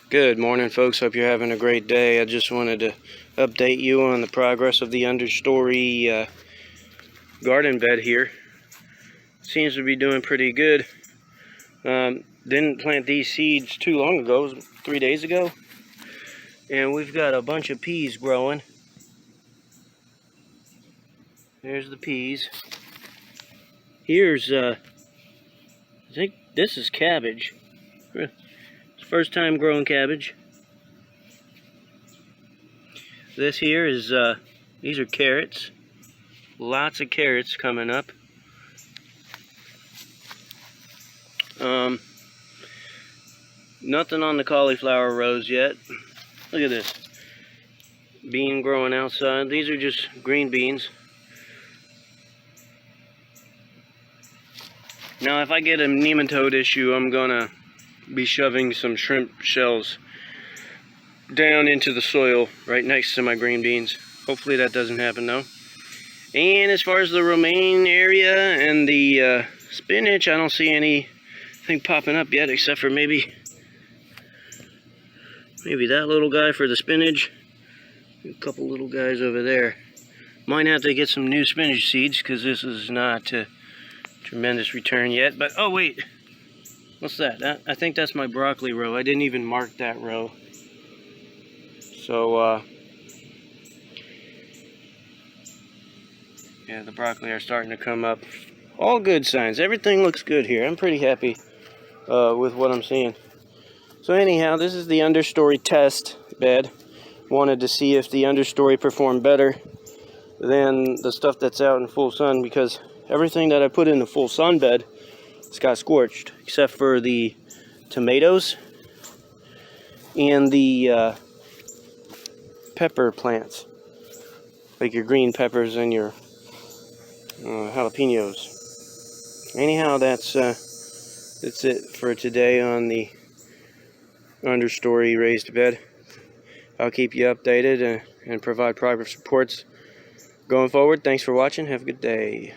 Good morning, folks. Hope you're having a great day. I just wanted to update you on the progress of the Understory garden bed here. Seems to be doing pretty good. Didn't plant these seeds too long ago, 3 days ago. And we've got a bunch of peas growing. There's the peas. Here's, I think this is cabbage. It's first time growing cabbage. This here is, these are carrots. Lots of carrots coming up. Nothing on the cauliflower rows yet. Look at this. Bean growing outside. These are just green beans. Now if I get a nematode issue, I'm gonna be shoving some shrimp shells down into the soil right next to my green beans. Hopefully that doesn't happen though. And as far as the romaine area and the spinach, I don't see anything popping up yet, except for maybe that little guy for the spinach. A couple little guys over there. Might have to get some new spinach seeds because this is not a tremendous return yet. But oh wait, what's that? I think that's my broccoli row. I didn't even mark that row. So yeah, the broccoli are starting to come up. All good signs. Everything looks good here. I'm pretty happy with what I'm seeing. So anyhow, this is the Understory test bed. Wanted to see if the Understory performed better than the stuff that's out in full sun, because everything that I put in the full sun bed has got scorched, except for the tomatoes and the pepper plants, like your green peppers and your jalapenos. Anyhow, that's it for today on the Understory raised bed. I'll keep you updated and provide progress reports going forward. Thanks for watching. Have a good day.